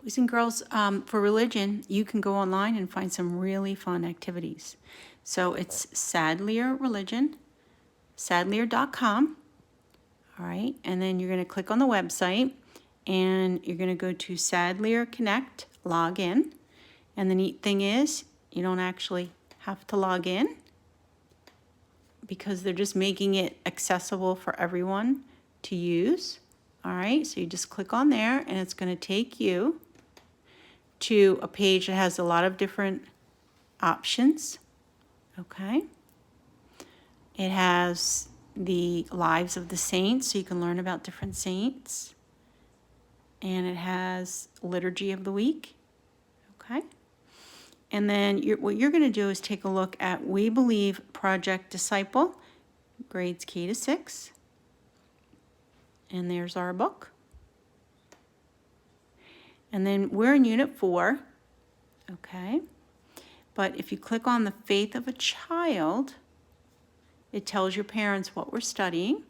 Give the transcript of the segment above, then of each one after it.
Boys and girls, for religion, you can go online and find some really fun activities. So it's Sadlier Religion, sadlier.com. All right, and then you're going to click on the website and you're going to go to Sadlier Connect, log in. And the neat thing is, you don't actually have to log in because they're just making it accessible for everyone to use. All right, so you just click on there and it's going to take you to a page that has a lot of different options. Okay. It has the lives of the saints, so you can learn about different saints. And it has liturgy of the week. Okay. And then what you're going to do is take a look at We Believe Project Disciple, grades K to 6. And there's our book. And then we're in Unit 4, okay? But if you click on the faith of a child, it tells your parents what we're studying,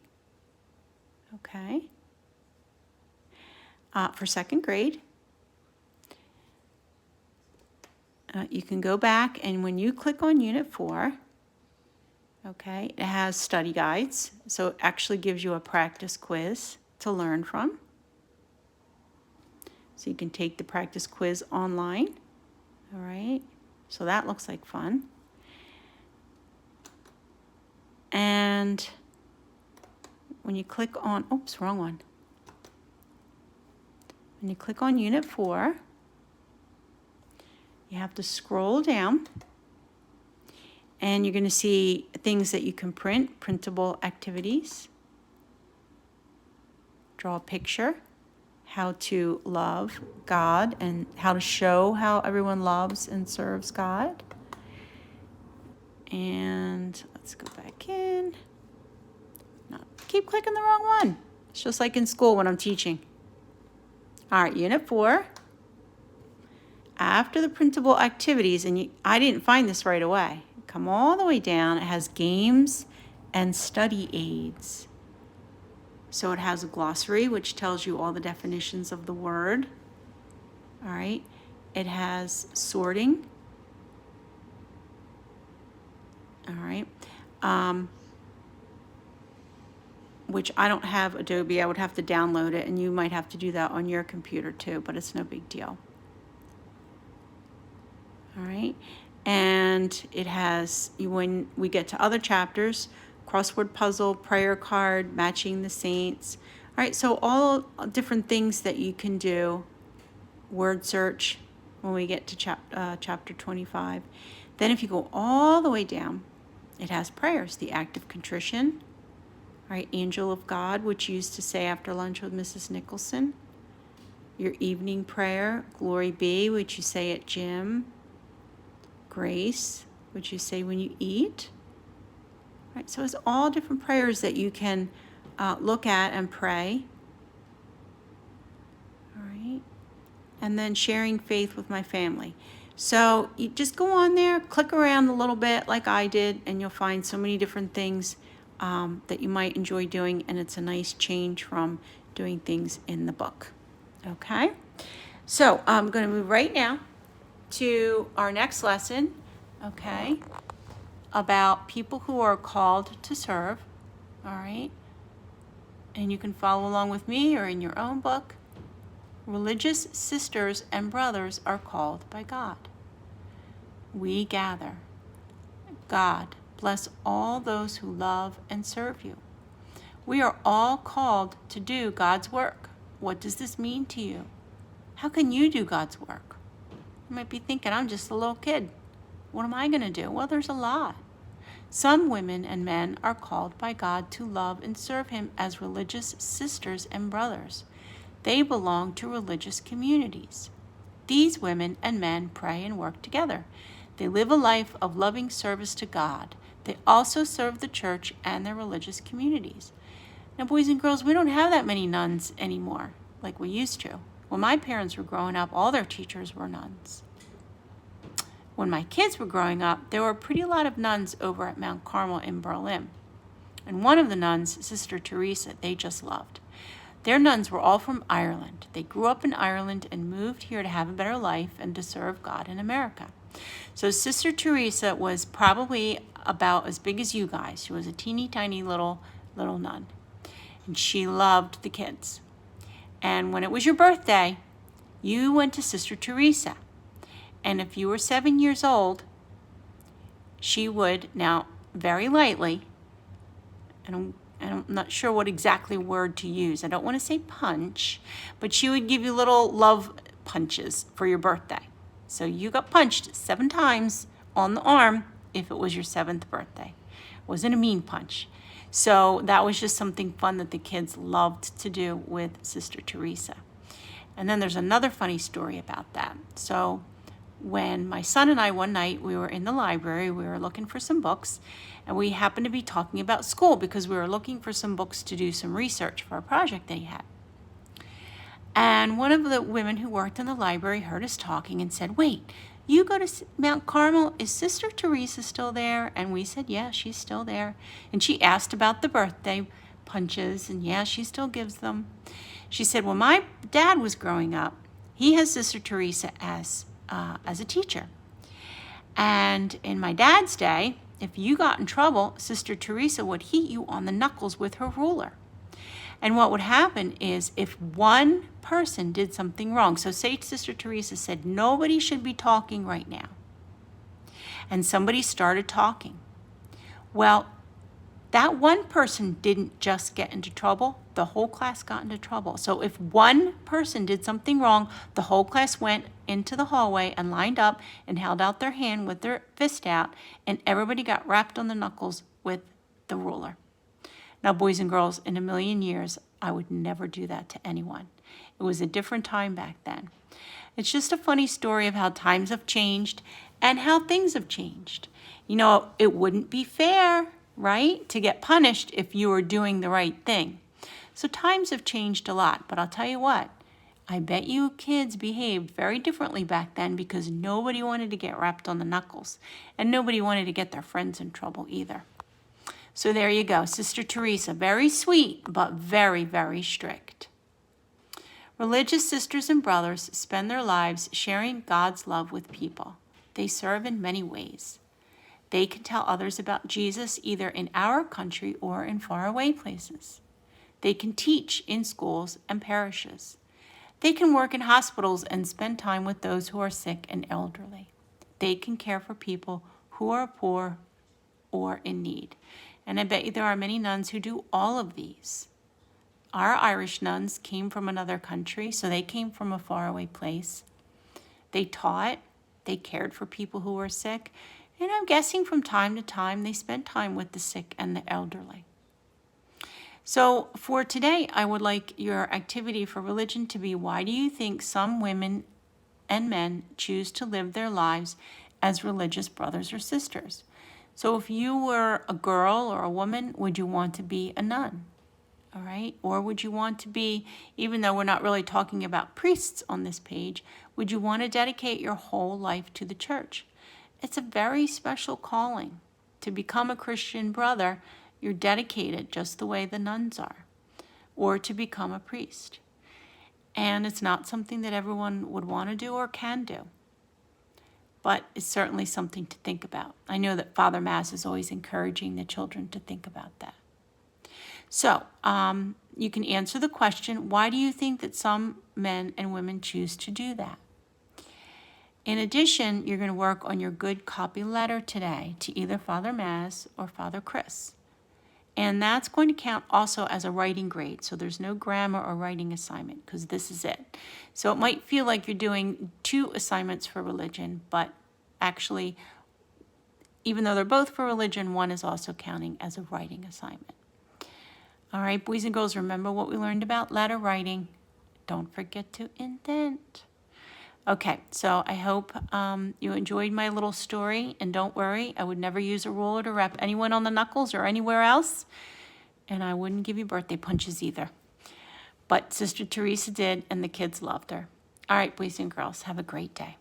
okay? For second grade, you can go back, and when you click on Unit 4, okay, it has study guides, so it actually gives you a practice quiz to learn from. So you can take the practice quiz online. All right. So that looks like fun. And when you click on, oops, wrong one. When you click on Unit 4, you have to scroll down. And you're going to see things that you can print, printable activities. Draw a picture. How to love God and how to show how everyone loves and serves God. And let's go back in. No, keep clicking the wrong one. It's just like in school when I'm teaching. All right, Unit 4. After the printable activities, and I didn't find this right away. Come all the way down. It has games and study aids. So it has a glossary, which tells you all the definitions of the word. All right. It has sorting. All right. Which I don't have Adobe. I would have to download it, and you might have to do that on your computer too, but it's no big deal. All right. And it has, when we get to other chapters, crossword puzzle, prayer card, matching the saints. All right, so all different things that you can do. Word search when we get to chapter 25. Then if you go all the way down, it has prayers. The act of contrition. All right, Angel of God, which you used to say after lunch with Mrs. Nicholson. Your evening prayer, Glory Be, which you say at gym. Grace, which you say when you eat. Right, so it's all different prayers that you can look at and pray. All right. And then sharing faith with my family. So you just go on there, click around a little bit like I did, and you'll find so many different things that you might enjoy doing, and it's a nice change from doing things in the book. Okay? So I'm going to move right now to our next lesson, okay? About people who are called to serve, all right? And you can follow along with me or in your own book. Religious sisters and brothers are called by God. We gather. God, bless all those who love and serve you. We are all called to do God's work. What does this mean to you? How can you do God's work? You might be thinking, I'm just a little kid. What am I going to do? Well, there's a lot. Some women and men are called by God to love and serve Him as religious sisters and brothers. They belong to religious communities. These women and men pray and work together. They live a life of loving service to God. They also serve the church and their religious communities. Now, boys and girls, we don't have that many nuns anymore like we used to. When my parents were growing up, all their teachers were nuns. When my kids were growing up, there were a pretty lot of nuns over at Mount Carmel in Berlin. And one of the nuns, Sister Teresa, they just loved. Their nuns were all from Ireland. They grew up in Ireland and moved here to have a better life and to serve God in America. So Sister Teresa was probably about as big as you guys. She was a teeny tiny little nun. And she loved the kids. And when it was your birthday, you went to Sister Teresa. And if you were 7 years old, she would, now very lightly, and I'm not sure what exactly word to use. I don't want to say punch, but she would give you little love punches for your birthday. So you got punched 7 times on the arm if it was your 7th birthday. It wasn't a mean punch. So that was just something fun that the kids loved to do with Sister Teresa. And then there's another funny story about that. So when my son and I, one night, we were in the library, we were looking for some books, and we happened to be talking about school because we were looking for some books to do some research for a project they had. And one of the women who worked in the library heard us talking and said, "Wait, you go to Mount Carmel, is Sister Teresa still there?" And we said, "Yeah, she's still there." And she asked about the birthday punches, and yeah, she still gives them. She said, "When my dad was growing up, he has Sister Teresa as a teacher. And in my dad's day, if you got in trouble, Sister Teresa would hit you on the knuckles with her ruler. And what would happen is if one person did something wrong, so say Sister Teresa said, nobody should be talking right now, and somebody started talking. Well, that one person didn't just get into trouble, the whole class got into trouble. So if one person did something wrong, the whole class went into the hallway and lined up and held out their hand with their fist out, and everybody got rapped on the knuckles with the ruler. Now, boys and girls, in a million years, I would never do that to anyone. It was a different time back then. It's just a funny story of how times have changed and how things have changed. You know, it wouldn't be fair, right, to get punished if you were doing the right thing. So times have changed a lot, but I'll tell you what, I bet you kids behaved very differently back then because nobody wanted to get rapped on the knuckles, and nobody wanted to get their friends in trouble either. So there you go, Sister Teresa, very sweet, but very, very strict. Religious sisters and brothers spend their lives sharing God's love with people. They serve in many ways. They can tell others about Jesus either in our country or in faraway places. They can teach in schools and parishes. They can work in hospitals and spend time with those who are sick and elderly. They can care for people who are poor or in need. And I bet you there are many nuns who do all of these. Our Irish nuns came from another country, so they came from a faraway place. They taught, they cared for people who were sick, and I'm guessing from time to time they spent time with the sick and the elderly. So for today, I would like your activity for religion to be, why do you think some women and men choose to live their lives as religious brothers or sisters? So if you were a girl or a woman, would you want to be a nun? All right? Or would you want to be, even though we're not really talking about priests on this page, would you want to dedicate your whole life to the church? It's a very special calling. To become a Christian brother, you're dedicated just the way the nuns are, or to become a priest. And it's not something that everyone would want to do or can do, but it's certainly something to think about. I know that Father Mass is always encouraging the children to think about that. So you can answer the question, why do you think that some men and women choose to do that? In addition, you're going to work on your good copy letter today to either Father Mass or Father Chris. And that's going to count also as a writing grade. So there's no grammar or writing assignment because this is it. So it might feel like you're doing 2 assignments for religion, but actually, even though they're both for religion, one is also counting as a writing assignment. All right, boys and girls, remember what we learned about letter writing. Don't forget to indent. Okay, so I hope you enjoyed my little story, and don't worry, I would never use a ruler to rap anyone on the knuckles or anywhere else, and I wouldn't give you birthday punches either. But Sister Teresa did, and the kids loved her. All right, boys and girls, have a great day.